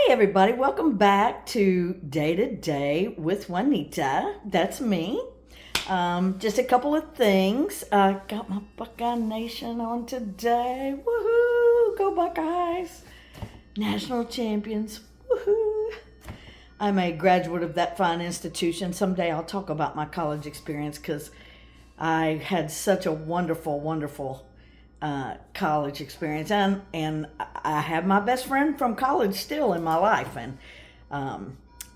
Everybody, welcome back to Day to Day with Juanita. That's me. Just a couple of things. Got my Buckeye Nation on today. Woohoo! Go Buckeyes! National champions. Woohoo! I'm a graduate of that fine institution. Someday I'll talk about my college experience because I had such a wonderful college experience, and I have my best friend from college still in my life, and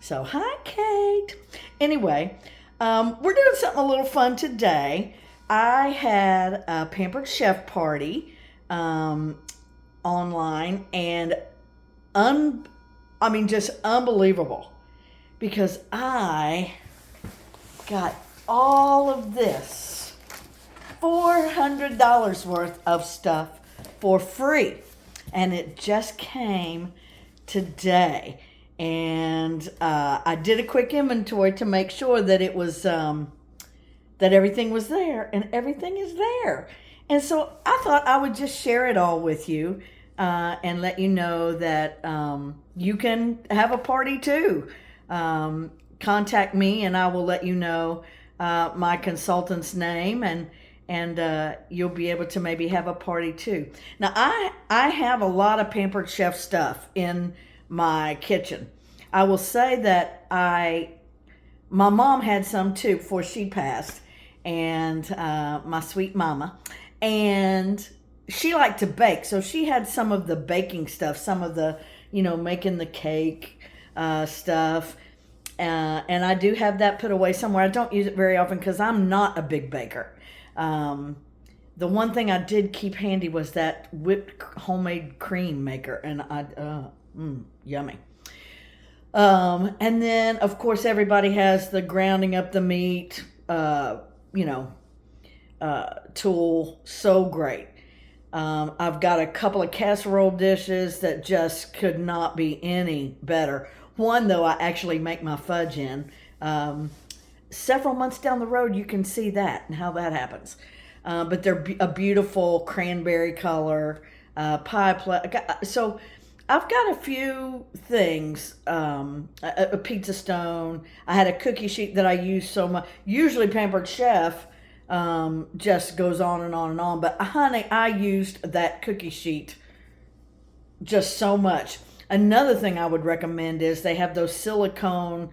so hi Kate. Anyway, we're doing something a little fun today. I had a Pampered Chef party online, and just unbelievable, because I got all of this $400 worth of stuff for free, and it just came today. And I did a quick inventory to make sure that it was that everything was there, and everything is there. And so I thought I would just share it all with you and let you know that you can have a party too. Contact me and I will let you know my consultant's name, and you'll be able to maybe have a party too. Now, I have a lot of Pampered Chef stuff in my kitchen. I will say that my mom had some too before she passed, and my sweet mama, and she liked to bake, so she had some of the baking stuff, some of the, making the cake stuff, and I do have that put away somewhere. I don't use it very often because I'm not a big baker. The one thing I did keep handy was that whipped homemade cream maker, and yummy. And then of course everybody has the grounding up the meat, tool. So great. I've got a couple of casserole dishes that just could not be any better. One, though, I actually make my fudge in. Several months down the road, you can see that and how that happens. But they're a beautiful cranberry color, pie plate. So I've got a few things. A pizza stone. I had a cookie sheet that I use so much. Usually Pampered Chef just goes on and on and on. But honey, I used that cookie sheet just so much. Another thing I would recommend is they have those silicone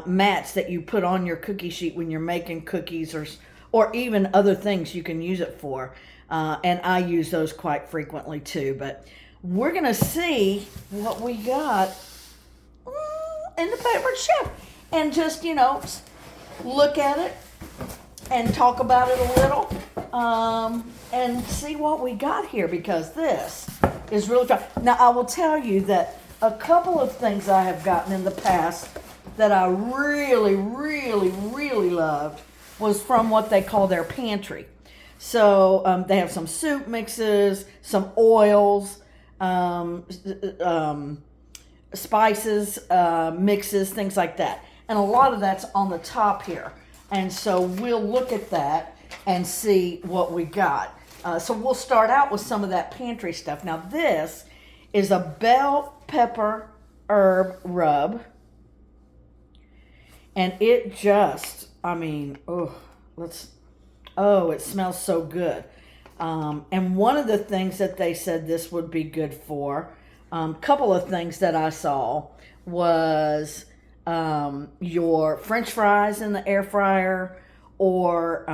mats that you put on your cookie sheet when you're making cookies or even other things you can use it for. And I use those quite frequently too. But we're going to see what we got in the Pampered Chef. And just, look at it and talk about it a little and see what we got here, because this is really fun. Now, I will tell you that a couple of things I have gotten in the past that I really loved was from what they call their pantry. So they have some soup mixes, some oils, spices, mixes, things like that. And a lot of that's on the top here. And so we'll look at that and see what we got. So we'll start out with some of that pantry stuff. Now, this is a bell pepper herb rub. And it just, it smells so good. And one of the things that they said this would be good for, a couple of things that I saw was your French fries in the air fryer, or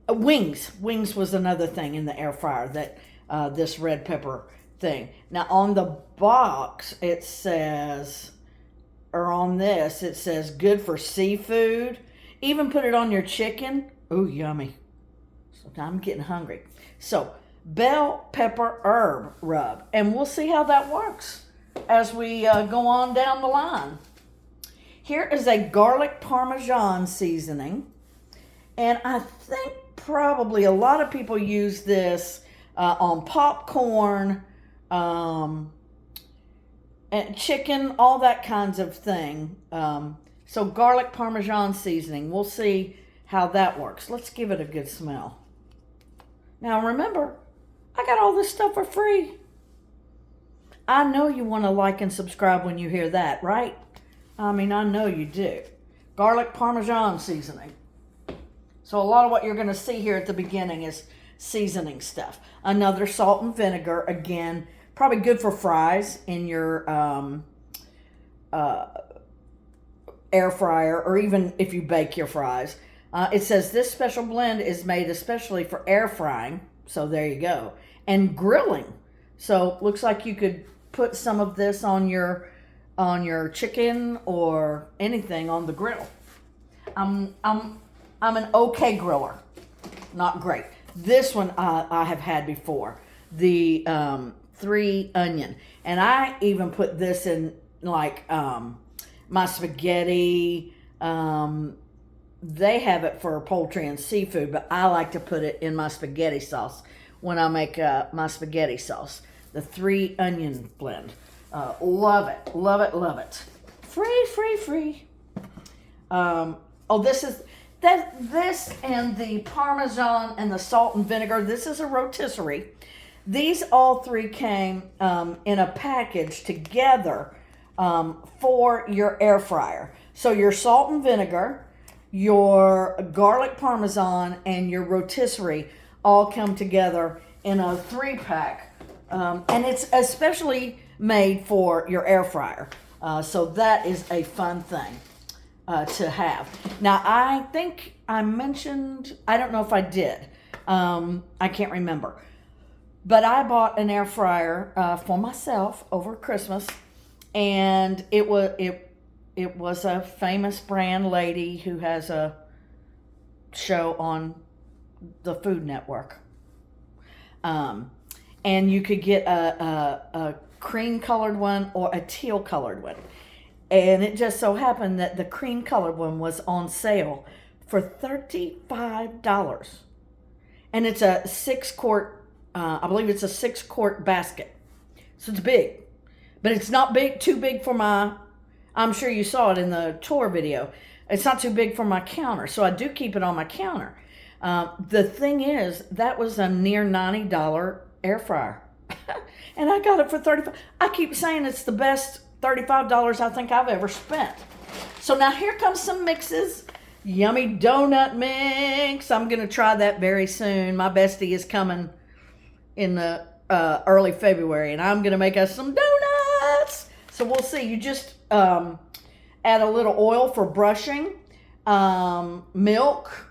wings. Wings was another thing in the air fryer that this red pepper thing. Now, on the box, it says, good for seafood. Even put it on your chicken. Ooh, yummy. So I'm getting hungry. So, bell pepper herb rub. And we'll see how that works as we go on down the line. Here is a garlic parmesan seasoning. And I think probably a lot of people use this on popcorn, and chicken, all that kinds of thing. So garlic parmesan seasoning. We'll see how that works. Let's give it a good smell. Now remember, I got all this stuff for free. I know you want to like and subscribe when you hear that, right? I mean, I know you do. Garlic Parmesan seasoning. So a lot of what you're going to see here at the beginning is seasoning stuff. Another salt and vinegar, again, probably good for fries in your air fryer, or even if you bake your fries. It says this special blend is made especially for air frying. So there you go. And grilling. So looks like you could put some of this on your chicken or anything on the grill. I'm an okay griller, not great. This one I have had before, the 3 onion, and I even put this in like my spaghetti. They have it for poultry and seafood, but I like to put it in my spaghetti sauce when I make my spaghetti sauce. The 3 onion blend. Love it, love it, love it. Free. This and the Parmesan and the salt and vinegar. This is a rotisserie. These all 3 came in a package together for your air fryer. So your salt and vinegar, your garlic Parmesan, and your rotisserie all come together in a 3-pack. And it's especially made for your air fryer. So that is a fun thing to have. Now, I think I mentioned, I don't know if I did. I can't remember. But I bought an air fryer for myself over Christmas. And it was a famous brand lady who has a show on the Food Network. And you could get a cream colored one or a teal colored one. And it just so happened that the cream colored one was on sale for $35. And it's a 6-quart, I believe it's a 6-quart basket. So it's big. But it's not too big for I'm sure you saw it in the tour video. It's not too big for my counter. So I do keep it on my counter. The thing is, that was a near $90 air fryer. And I got it for $35. I keep saying it's the best $35 I think I've ever spent. So now here comes some mixes. Yummy donut mix. I'm going to try that very soon. My bestie is coming in the early February, and I'm going to make us some donuts. So we'll see. You just add a little oil for brushing, milk,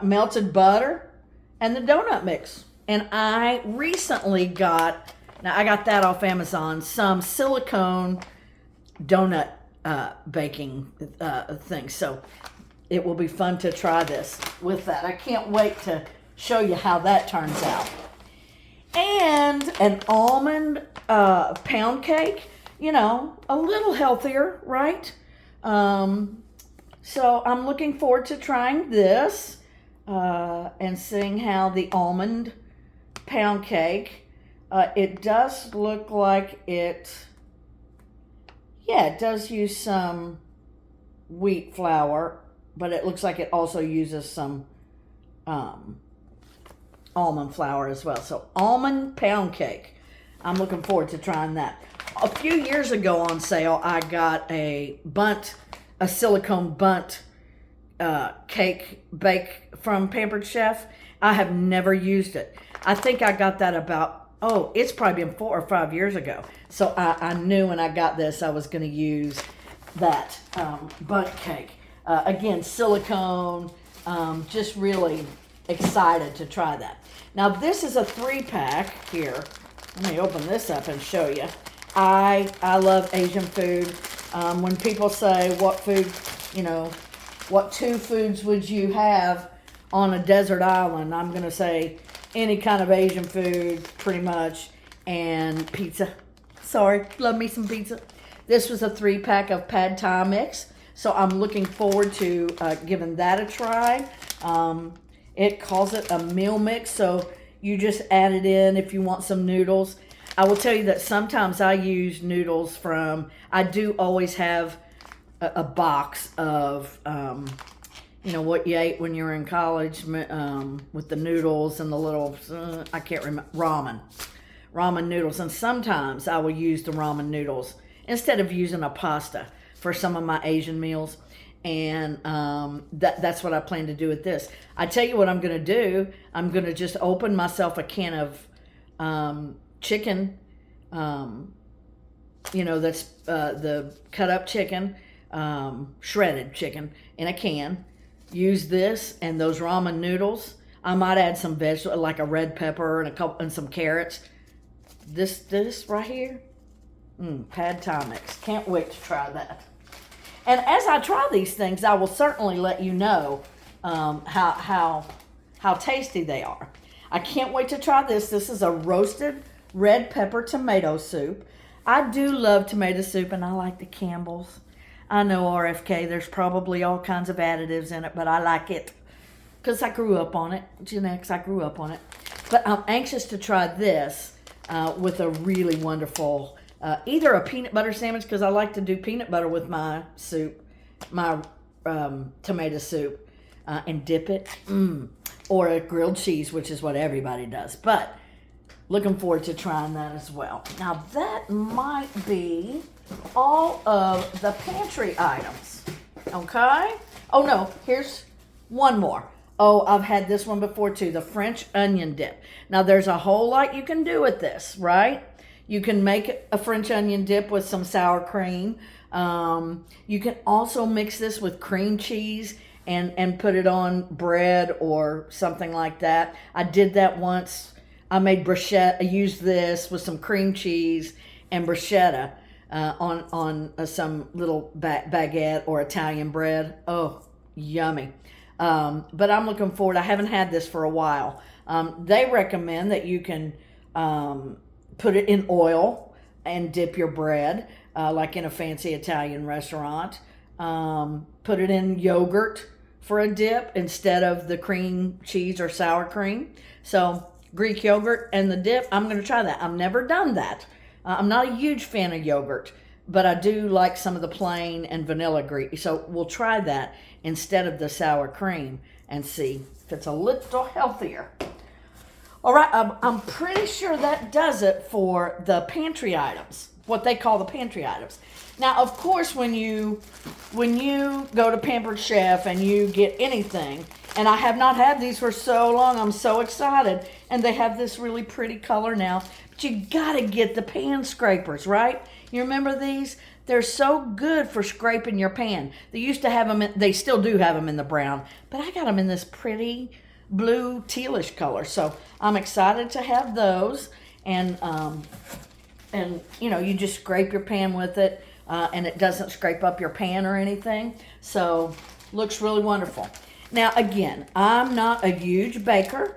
melted butter, and the donut mix. And I recently got that off Amazon, some silicone donut baking things. So it will be fun to try this with that. I can't wait to show you how that turns out. And an almond pound cake, a little healthier, right? So I'm looking forward to trying this and seeing how the almond pound cake, it does look like it does use some wheat flour, but it looks like it also uses some almond flour as well. So almond pound cake. I'm looking forward to trying that. A few years ago on sale, I got a silicone bundt cake bake from Pampered Chef. I have never used it. I think I got that it's probably been 4 or 5 years ago. So I knew when I got this, I was going to use that bundt cake. Again, silicone, just really excited to try that. Now, this is a 3-pack here. Let me open this up and show you. I love Asian food. When people say what food, what 2 foods would you have on a desert island, I'm going to say any kind of Asian food, pretty much, and pizza. Sorry, love me some pizza. This was a 3-pack of pad thai mix, so I'm looking forward to giving that a try. It calls it a meal mix, so you just add it in if you want some noodles. I will tell you that sometimes I use noodles I do always have a box of, what you ate when you were in college with the noodles and the little, I can't remember, ramen noodles. And sometimes I will use the ramen noodles instead of using a pasta for some of my Asian meals. And that's what I plan to do with this. I tell you what I'm going to do. I'm going to just open myself a can of chicken, that's the cut up chicken, shredded chicken in a can. Use this and those ramen noodles. I might add some vegetables like a red pepper and some carrots. This right here, pad thai mix. Can't wait to try that. And as I try these things, I will certainly let you know how tasty they are. I can't wait to try this. This is a roasted red pepper tomato soup. I do love tomato soup, and I like the Campbell's. I know RFK, there's probably all kinds of additives in it, but I like it because I grew up on it. Gen X, I grew up on it. But I'm anxious to try this with a really wonderful, either a peanut butter sandwich, because I like to do peanut butter with my soup, my tomato soup, and dip it, or a grilled cheese, which is what everybody does. But looking forward to trying that as well. Now that might be all of the pantry items, okay? Oh no, here's one more. Oh, I've had this one before too, the French onion dip. Now there's a whole lot you can do with this, right? You can make a French onion dip with some sour cream. You can also mix this with cream cheese and put it on bread or something like that. I did that once. I made bruschetta. I used this with some cream cheese and bruschetta on some little baguette or Italian bread. Oh, yummy. But I'm looking forward. I haven't had this for a while. They recommend that you can put it in oil and dip your bread, like in a fancy Italian restaurant. Put it in yogurt for a dip instead of the cream cheese or sour cream. So Greek yogurt and the dip, I'm going to try that. I've never done that. I'm not a huge fan of yogurt, but I do like some of the plain and vanilla Greek. So we'll try that instead of the sour cream and see if it's a little healthier. All right, I'm pretty sure that does it for the pantry items, what they call the pantry items. Now, of course, when you go to Pampered Chef and you get anything, and I have not had these for so long, I'm so excited, and they have this really pretty color now, but you gotta get the pan scrapers, right? You remember these? They're so good for scraping your pan. They used to have them, they still do have them in the brown, but I got them in this pretty blue tealish color, so I'm excited to have those. And you just scrape your pan with it, and it doesn't scrape up your pan or anything, so looks really wonderful. Now again, I'm not a huge baker.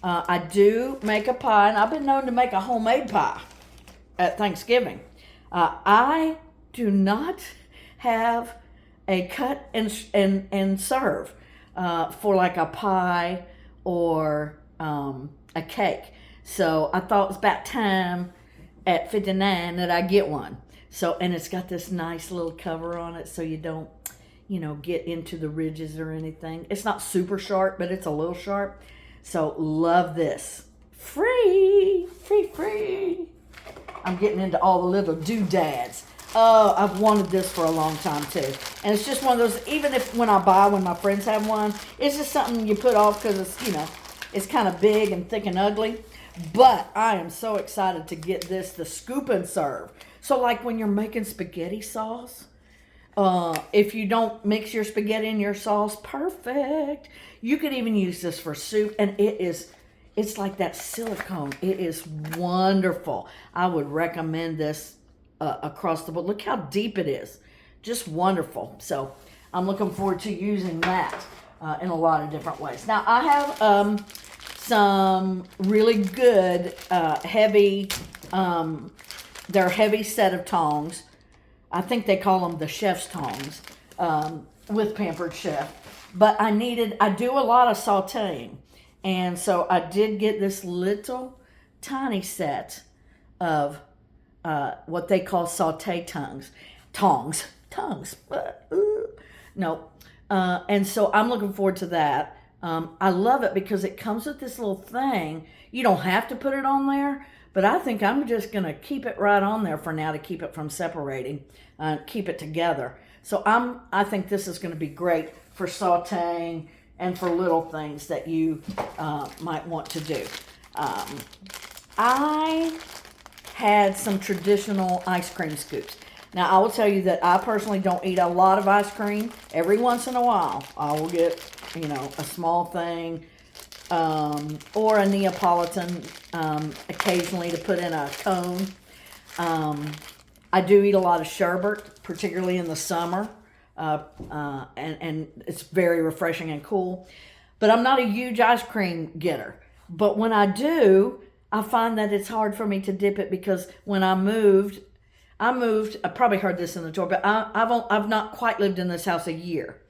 I do make a pie, and I've been known to make a homemade pie at Thanksgiving. I do not have a cut and serve for like a pie or a cake. So I thought it was about time at 59 that I get one. So, and it's got this nice little cover on it so you don't, get into the ridges or anything. It's not super sharp, but it's a little sharp. So love this. Free. I'm getting into all the little doodads. Oh, I've wanted this for a long time too. And it's just one of those, even if when my friends have one, it's just something you put off because it's, it's kind of big and thick and ugly. But I am so excited to get this, the scoop and serve. So like when you're making spaghetti sauce, if you don't mix your spaghetti in your sauce, perfect. You could even use this for soup, and it's like that silicone. It is wonderful. I would recommend this across the board. Look how deep it is. Just wonderful. So I'm looking forward to using that in a lot of different ways. Now I have some really good heavy, they're heavy set of tongs. I think they call them the chef's tongs with Pampered Chef. But I do a lot of sauteing. And so I did get this little tiny set of what they call saute tongs. No. And so I'm looking forward to that. I love it because it comes with this little thing. You don't have to put it on there, But I think I'm just going to keep it right on there for now to keep it from separating, keep it together. So I think this is going to be great for sauteing and for little things that you might want to do. I had some traditional ice cream scoops. Now, I will tell you that I personally don't eat a lot of ice cream. Every once in a while, I will get, a small thing or a Neapolitan occasionally to put in a cone. I do eat a lot of sherbet, particularly in the summer, and it's very refreshing and cool. But I'm not a huge ice cream getter. But when I do, I find that it's hard for me to dip it because when I moved, I probably heard this in the tour, but I've not quite lived in this house a year.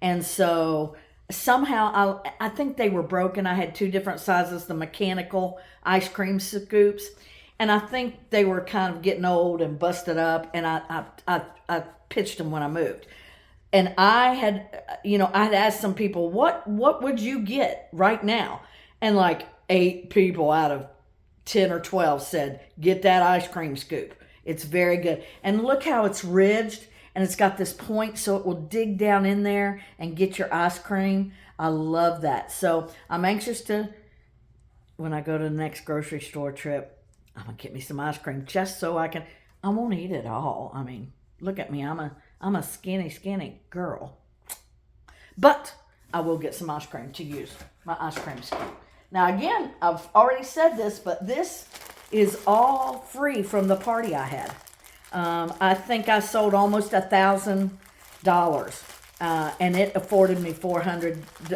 And so somehow I think they were broken. I had two different sizes, the mechanical ice cream scoops. And I think they were kind of getting old and busted up, and I pitched them when I moved. And I had, I had asked some people, what would you get right now? And like 8 people out of 10 or 12 said, get that ice cream scoop. It's very good. And look how it's ridged, and it's got this point so it will dig down in there and get your ice cream. I love that. So I'm anxious to, when I go to the next grocery store trip, I'm going to get me some ice cream just so I won't eat it all. I mean, look at me. I'm a skinny girl. But I will get some ice cream to use, my ice cream scoop. Now, again, I've already said this, but this is all free from the party I had. I think I sold almost $1,000, and it afforded me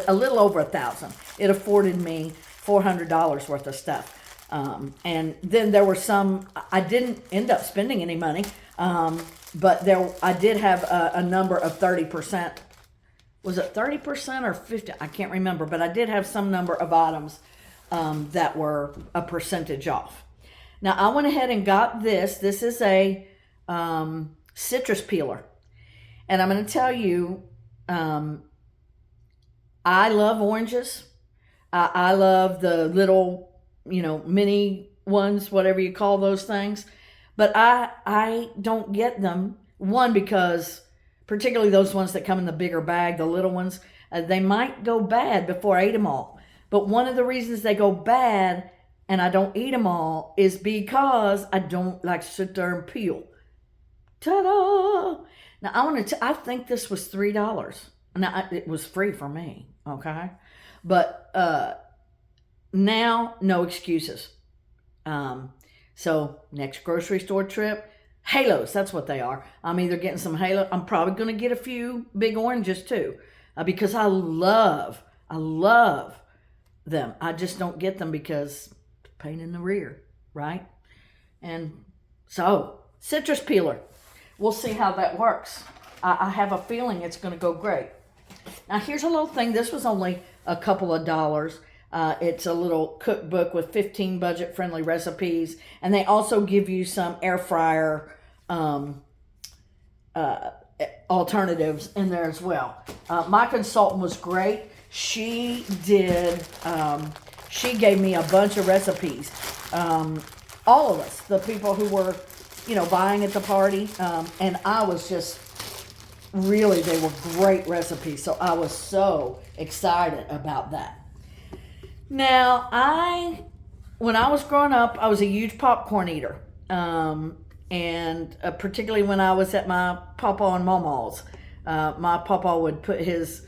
a little over $1,000. It afforded me $400 worth of stuff. And then there were some, I didn't end up spending any money, but I did have a number of 30%. Was it 30% or 50? I can't remember, but I did have some number of items that were a percentage off. Now, I went ahead and got this. This is a citrus peeler. And I'm going to tell you, I love oranges. I love the little, mini ones, whatever you call those things. But I don't get them. One, because particularly those ones that come in the bigger bag, the little ones, they might go bad before I eat them all. But one of the reasons they go bad and I don't eat them all is because I don't like to sit there and peel. Ta-da! Now, I think this was $3. Now, it was free for me, okay? But now, no excuses. So, next grocery store trip, halos, that's what they are. I'm either getting some halo. I'm probably going to get a few big oranges too, because I love them. I just don't get them because pain in the rear, right? And so, citrus peeler. We'll see how that works. I have a feeling it's going to go great. Now, here's a little thing. This was only a couple of dollars. It's a little cookbook with 15 budget-friendly recipes, and they also give you some air fryer alternatives in there as well. My consultant was great. She gave me a bunch of recipes. All of us, the people who were, buying at the party, and I was just really, they were great recipes. So I was so excited about that. Now, when I was growing up, I was a huge popcorn eater. And particularly when I was at my papa and mama's. My papa would put his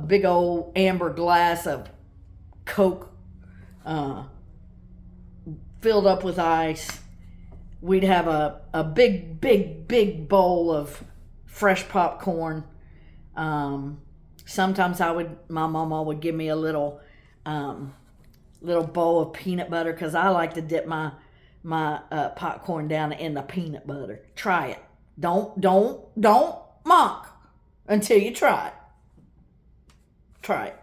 big old amber glass of Coke filled up with ice. We'd have a big bowl of fresh popcorn. Sometimes my mama would give me a little bowl of peanut butter because I like to dip my popcorn down in the peanut butter. Try it. Don't mock until you try it. Try it.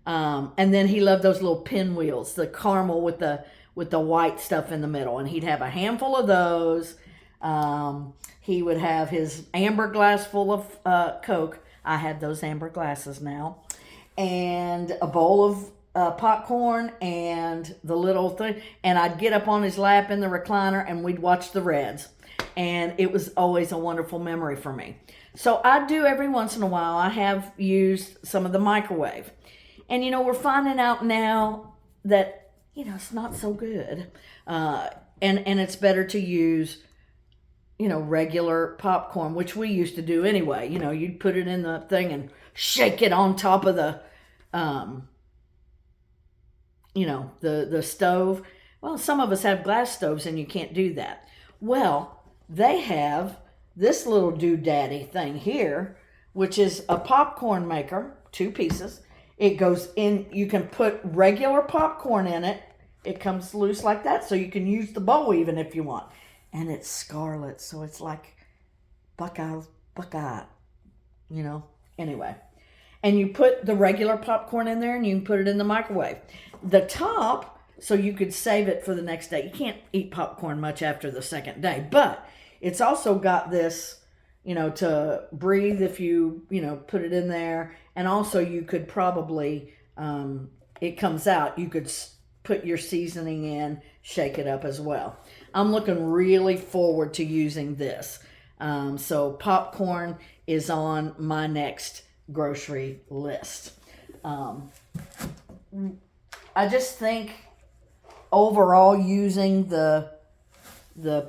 And then he loved those little pinwheels, the caramel with the white stuff in the middle, and he'd have a handful of those. He would have his amber glass full of Coke. I have those amber glasses now. And a bowl of popcorn and the little thing, and I'd get up on his lap in the recliner and we'd watch the Reds. And it was always a wonderful memory for me. So I do every once in a while. I have used some of the microwave. And, we're finding out now that, it's not so good. And it's better to use, regular popcorn, which we used to do anyway. You'd put it in the thing and shake it on top of the, the stove. Well, some of us have glass stoves and you can't do that. Well, they have this little doodaddy thing here, which is a popcorn maker, 2 pieces. It goes in, you can put regular popcorn in it. It comes loose like that, so you can use the bowl even if you want. And it's scarlet, so it's like Buckeye, anyway. And you put the regular popcorn in there and you can put it in the microwave. The top, so you could save it for the next day. You can't eat popcorn much after the second day, but it's also got this, to breathe if you, put it in there. And also you could probably, it comes out, you could put your seasoning in, shake it up as well. I'm looking really forward to using this. So popcorn is on my next grocery list. I just think overall using the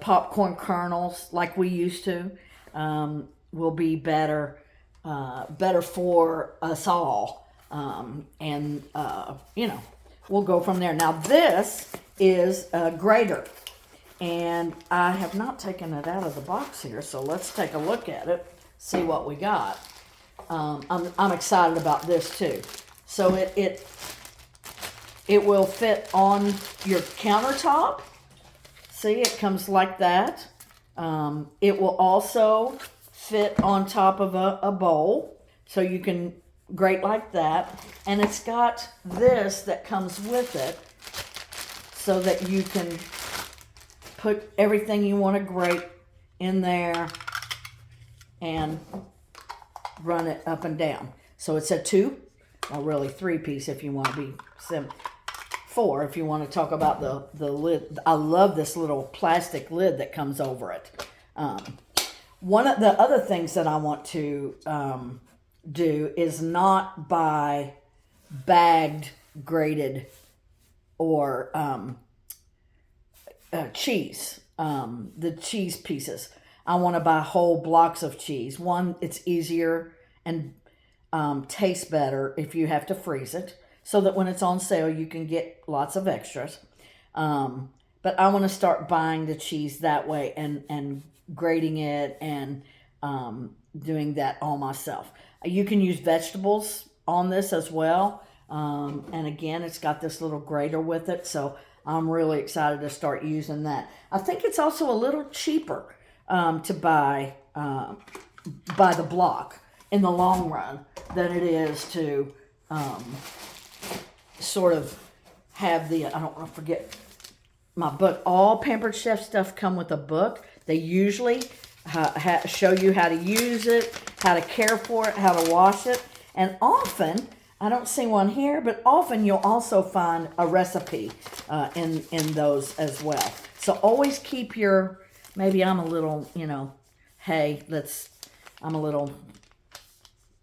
popcorn kernels like we used to will be better for us all. And we'll go from there. Now this is a grater, and I have not taken it out of the box here, so let's take a look at it, see what we got. I'm excited about this too. So it will fit on your countertop. See, it comes like that. It will also fit on top of a bowl, so you can grate like that. And it's got this that comes with it, so that you can put everything you want to grate in there and run it up and down. So it's a 2, or really 3 piece if you want to be 4 if you want to talk about the lid. I love this little plastic lid that comes over it. One of the other things that I want to do is not buy bagged grated or cheese, the cheese pieces. I want to buy whole blocks of cheese. One, it's easier and tastes better if you have to freeze it, so that when it's on sale you can get lots of extras. But I want to start buying the cheese that way and grating it and doing that all myself. You can use vegetables on this as well. And again, it's got this little grater with it, so I'm really excited to start using that. I think it's also a little cheaper to buy by the block in the long run than it is to sort of have the, I don't want to forget my book. All Pampered Chef stuff come with a book. They usually show you how to use it, how to care for it, how to wash it. And often, I don't see one here, but often you'll also find a recipe in those as well. So always keep your, maybe I'm a little, hey, I'm a little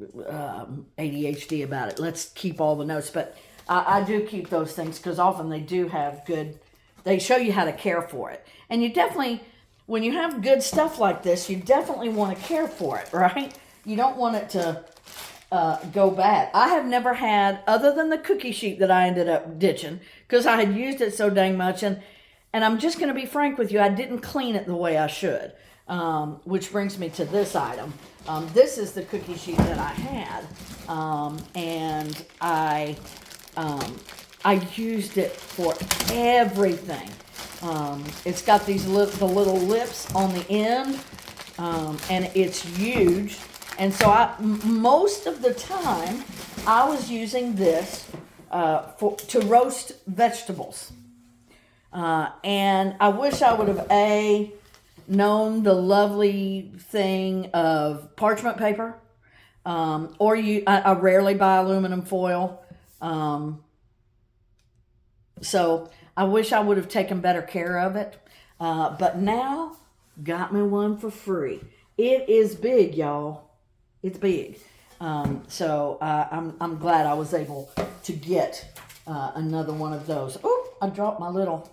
ADHD about it. Let's keep all the notes. But I do keep those things because often they do have good, they show you how to care for it. And you definitely, when you have good stuff like this, you definitely want to care for it, right? You don't want it to go bad. I have never had, other than the cookie sheet that I ended up ditching because I had used it so dang much, and I'm just going to be frank with you, I didn't clean it the way I should, which brings me to this item. This is the cookie sheet that I had, and I used it for everything. It's got these the little lips on the end, and it's huge. And so most of the time, I was using this to roast vegetables. And I wish I would have, known the lovely thing of parchment paper. I rarely buy aluminum foil. So I wish I would have taken better care of it. But now, got me one for free. It is big, y'all. It's big. I'm glad I was able to get another one of those. Oh, I dropped my little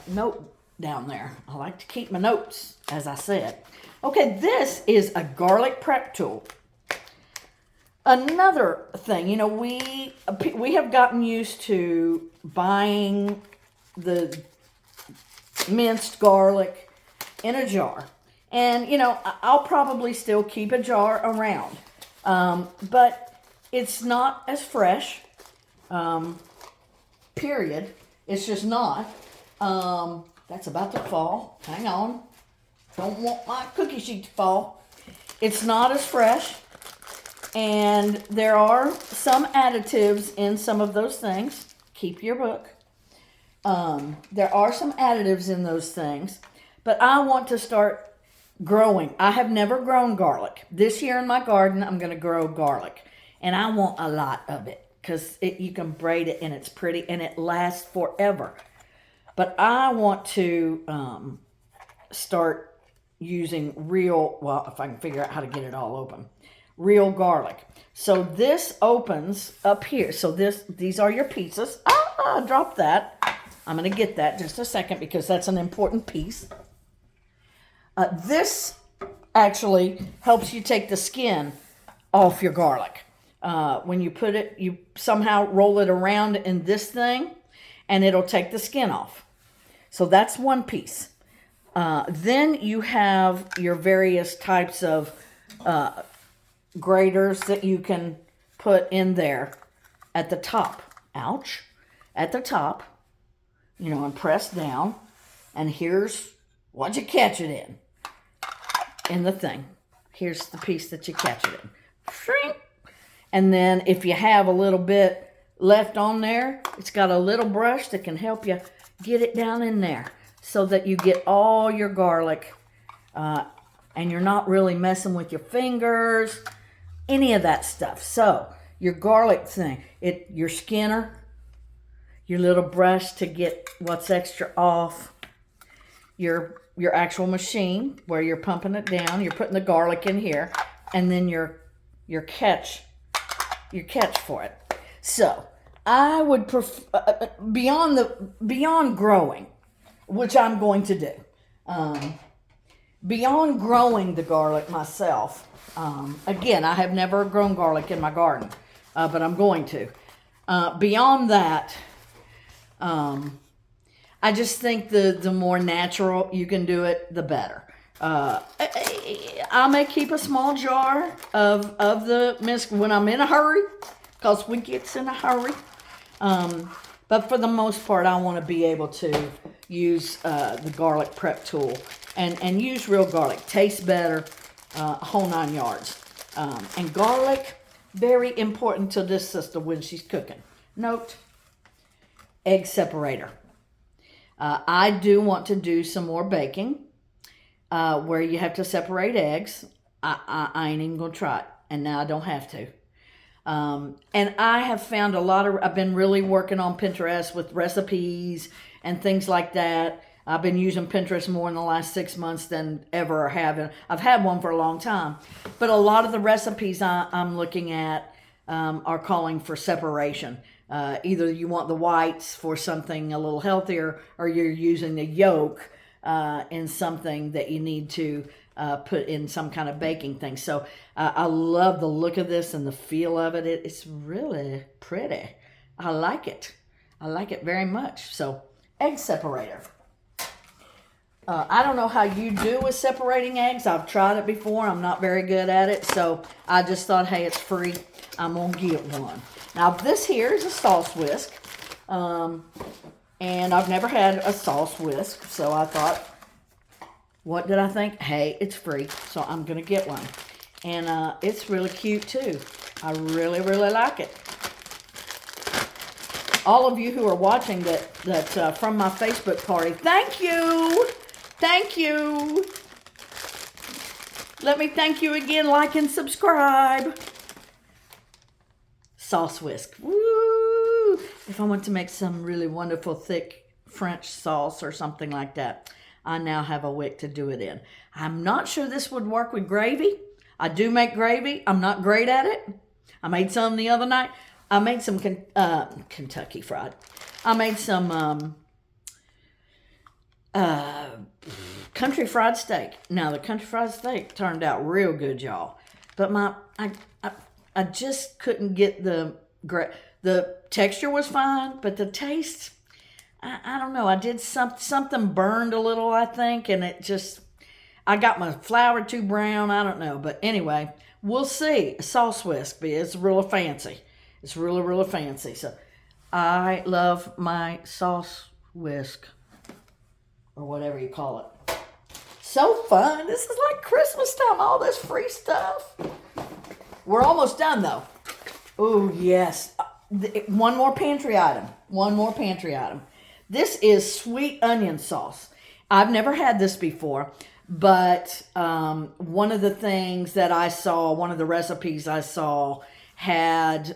note down there. I like to keep my notes, as I said. Okay, this is a garlic prep tool. Another thing, you know, we have gotten used to buying the minced garlic in a jar. And, you know, I'll probably still keep a jar around. But it's not as fresh, period. It's just not. That's about to fall. Hang on. Don't want my cookie sheet to fall. It's not as fresh. And there are some additives in some of those things. Keep your book. There are some additives in those things. But I want to start growing. I have never grown garlic. This year in my garden, I'm going to grow garlic. And I want a lot of it because you can braid it and it's pretty and it lasts forever. But I want to start using real, well, if I can figure out how to get it all open, real garlic. So this opens up here. So these are your pieces. I dropped that. I'm going to get that just a second because that's an important piece. This actually helps you take the skin off your garlic. When you put it, you somehow roll it around in this thing and it'll take the skin off. So that's one piece. Then you have your various types of graters that you can put in there at the top. Ouch. At the top, you know, and press down. And here's what you catch it in the thing. Here's the piece that you catch it in. Shrink. And then if you have a little bit left on there, it's got a little brush that can help you get it down in there so that you get all your garlic and you're not really messing with your fingers, any of that stuff. So your garlic thing, your skinner, your little brush to get what's extra off, your actual machine where you're pumping it down, you're putting the garlic in here, and then your catch for it. So I would prefer beyond growing, which I'm going to do. Beyond growing the garlic myself, again, I have never grown garlic in my garden, but I'm going to. Beyond that, I just think the more natural you can do it, the better. I may keep a small jar of the minced when I'm in a hurry, because we gets in a hurry. But for the most part, I want to be able to use the garlic prep tool and use real garlic. Tastes better, whole 9 yards. And garlic, very important to this sister when she's cooking. Note, egg separator. I do want to do some more baking where you have to separate eggs. I ain't even going to try it. And now I don't have to. And I have found I've been really working on Pinterest with recipes and things like that. I've been using Pinterest more in the last 6 months than ever I have. I've had one for a long time. But a lot of the recipes I'm looking at are calling for separation. Either you want the whites for something a little healthier, or you're using the yolk in something that you need to put in some kind of baking thing. So I love the look of this and the feel of it. It's really pretty. I like it. I like it very much. So egg separator. I don't know how you do with separating eggs. I've tried it before. I'm not very good at it. So I just thought, hey, it's free. I'm going to get one. Now, this here is a sauce whisk. And I've never had a sauce whisk. So I thought, what did I think? Hey, it's free. So I'm going to get one. And it's really cute, too. I really, really like it. All of you who are watching that from my Facebook party, thank you. Thank you. Let me thank you again. Like and subscribe. Sauce whisk. Woo! if I want to make some really wonderful thick French sauce or something like that, I now have a wick to do it in. I'm not sure this would work with gravy. I do make gravy. I'm not great at it. I made some the other night. I made some Kentucky Fried. I made some country fried steak. Now the country fried steak turned out real good, y'all. But I just couldn't get the texture was fine, but the taste, I don't know. I did something burned a little, I think, and it just, I got my flour too brown. I don't know, but anyway, we'll see. A sauce whisk, but it's really fancy. It's really, really fancy. So I love my sauce whisk, or whatever you call it. So fun. This is like Christmas time, all this free stuff. We're almost done though. Oh yes. One more pantry item. One more pantry item. This is sweet onion sauce. I've never had this before, but one of the things that I saw, one of the recipes I saw had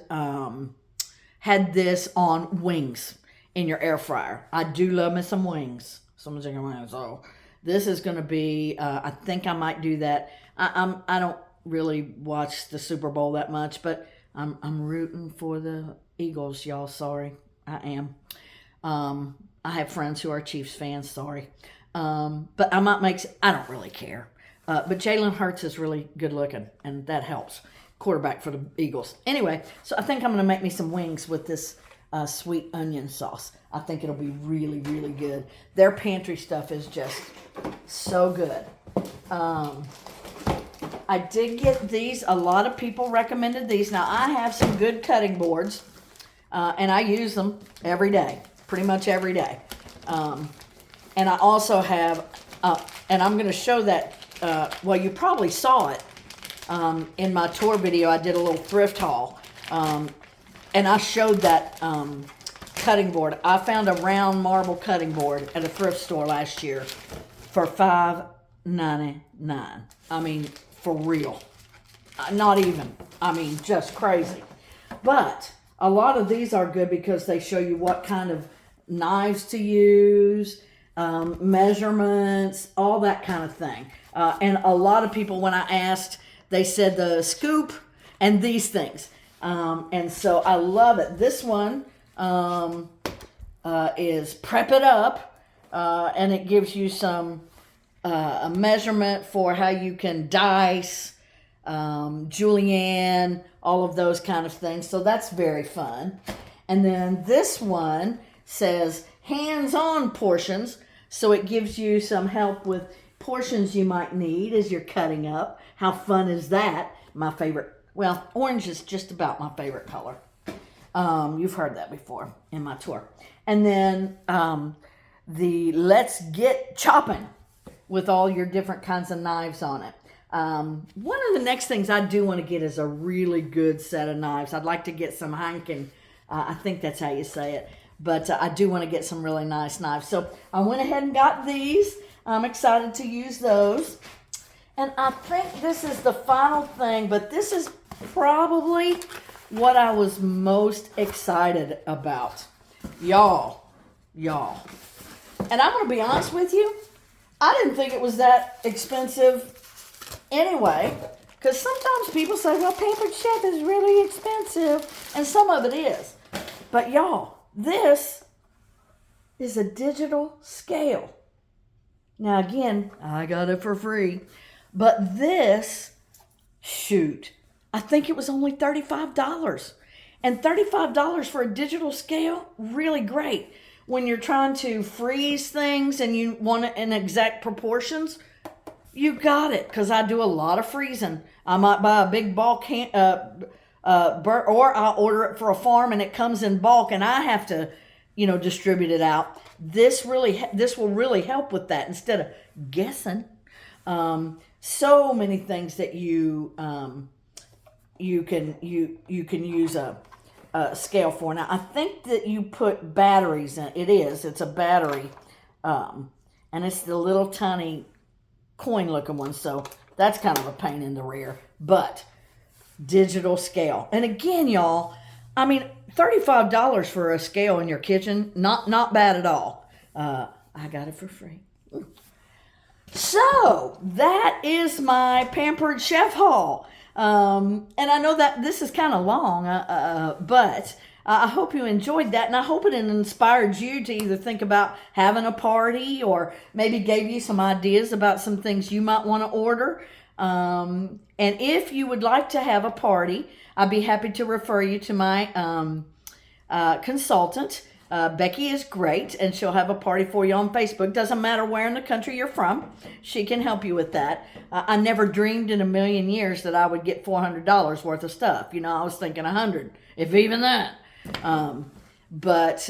this on wings in your air fryer. I do love me some wings. Some chicken wings. So this is going to be, I think I might do that. I don't really watch the Super Bowl that much, but I'm rooting for the Eagles, y'all. Sorry, I am. I have friends who are Chiefs fans. Sorry, but I might make. I don't really care. But Jalen Hurts is really good looking, and that helps. Quarterback for the Eagles. Anyway, so I think I'm going to make me some wings with this sweet onion sauce. I think it'll be really, really good. Their pantry stuff is just so good. I did get these. A lot of people recommended these. Now, I have some good cutting boards, and I use them every day, pretty much every day. And I also have, and I'm going to show that, well, you probably saw it in my tour video. I did a little thrift haul, and I showed that cutting board. I found a round marble cutting board at a thrift store last year for $5.99. I mean, for real. Not even. I mean, just crazy. But a lot of these are good because they show you what kind of knives to use, measurements, all that kind of thing. And a lot of people, when I asked, they said the scoop and these things. And so I love it. This one is Prep It Up, and it gives you some a measurement for how you can dice, julienne, all of those kind of things. So that's very fun. And then this one says hands-on portions. So it gives you some help with portions you might need as you're cutting up. How fun is that? My favorite. Well, orange is just about my favorite color. You've heard that before in my tour. And then the Let's Get Chopping with all your different kinds of knives on it. One of the next things I do want to get is a really good set of knives. I'd like to get some Heineken. I think that's how you say it. But I do want to get some really nice knives. So I went ahead and got these. I'm excited to use those. And I think this is the final thing, but this is probably what I was most excited about. Y'all. And I'm going to be honest with you, I didn't think it was that expensive anyway, because sometimes people say, well, Pampered Chef is really expensive, and some of it is. But y'all, this is a digital scale. Now again, I got it for free, but this, shoot, I think it was only $35. And $35 for a digital scale, really great. When you're trying to freeze things and you want it in exact proportions, you got it. Because I do a lot of freezing. I might buy a big bulk, or I'll order it for a farm and it comes in bulk and I have to, distribute it out. This will really help with that instead of guessing. So many things that you can use a scale for. Now, I think that you put batteries in. It's a battery, and it's the little tiny coin looking one. So that's kind of a pain in the rear, but digital scale. And again, y'all, I mean, $35 for a scale in your kitchen, not bad at all. I got it for free. So that is my Pampered Chef haul. And I know that this is kind of long, but I hope you enjoyed that, and I hope it inspired you to either think about having a party or maybe gave you some ideas about some things you might want to order. And if you would like to have a party, I'd be happy to refer you to my consultant. Becky is great, and she'll have a party for you on Facebook. Doesn't matter where in the country you're from. She can help you with that. I never dreamed in a million years that I would get $400 worth of stuff. You know, I was thinking 100, if even that. But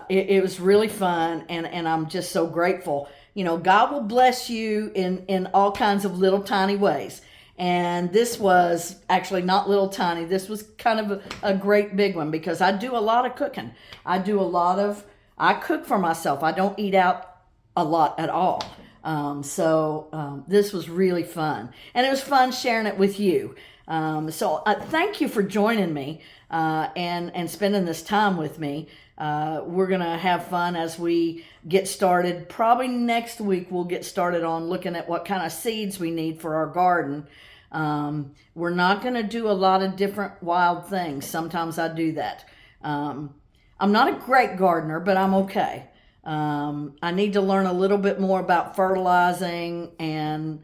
it was really fun, and I'm just so grateful. You know, God will bless you in all kinds of little tiny ways. And this was actually not little tiny. This was kind of a great big one, because I do a lot of cooking. I cook for myself. I don't eat out a lot at all. So this was really fun. And it was fun sharing it with you. So thank you for joining me and spending this time with me. We're going to have fun as we get started. Probably next week we'll get started on looking at what kind of seeds we need for our garden. We're not going to do a lot of different wild things. Sometimes I do that. I'm not a great gardener, but I'm okay. I need to learn a little bit more about fertilizing and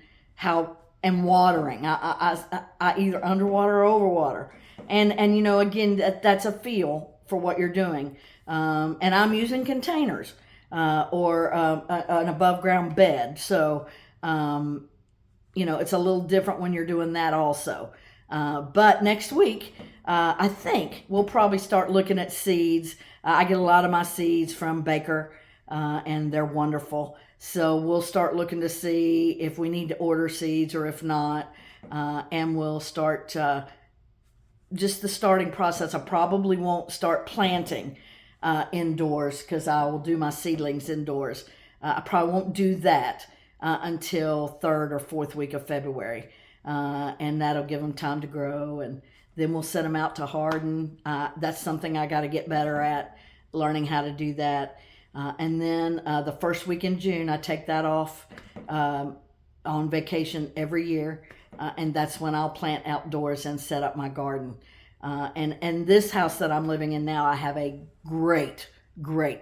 watering. I either underwater or overwater. And you know, again, that's a feel for what you're doing. And I'm using containers or an above ground bed. So, you know, it's a little different when you're doing that also. But next week, I think we'll probably start looking at seeds. I get a lot of my seeds from Baker, and they're wonderful. So we'll start looking to see if we need to order seeds or if not. And we'll start just the starting process. I probably won't start planting indoors, because I will do my seedlings indoors. I probably won't do that until third or fourth week of February. And that'll give them time to grow, and then we'll set them out to harden. That's something I got to get better at, learning how to do that. And then the first week in June, I take that off on vacation every year. And that's when I'll plant outdoors and set up my garden. And this house that I'm living in now, I have a great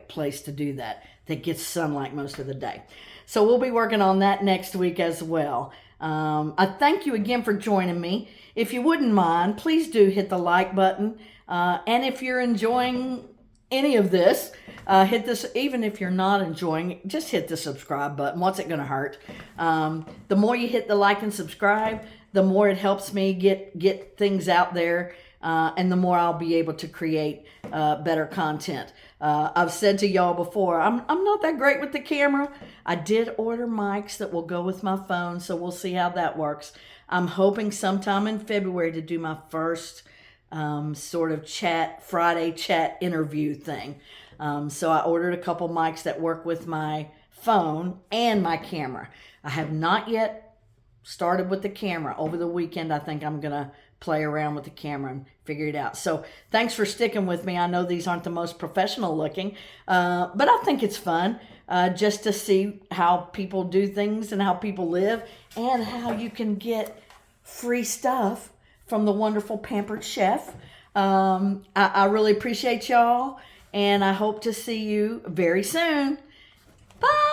place to do that gets sunlight most of the day. So we'll be working on that next week as well. I thank you again for joining me. If you wouldn't mind, please do hit the like button. And if you're enjoying any of this, hit this. Even if you're not enjoying, just hit the subscribe button. What's it going to hurt? The more you hit the like and subscribe, the more it helps me get things out there, and the more I'll be able to create better content. I've said to y'all before, I'm not that great with the camera. I did order mics that will go with my phone, so we'll see how that works. I'm hoping sometime in February to do my first sort of Friday chat interview thing. So I ordered a couple mics that work with my phone and my camera. I have not yet started with the camera. Over the weekend, I think I'm going to play around with the camera and figure it out. So thanks for sticking with me. I know these aren't the most professional looking, but I think it's fun just to see how people do things and how people live, and how you can get free stuff from the wonderful Pampered Chef. I really appreciate y'all, and I hope to see you very soon. Bye!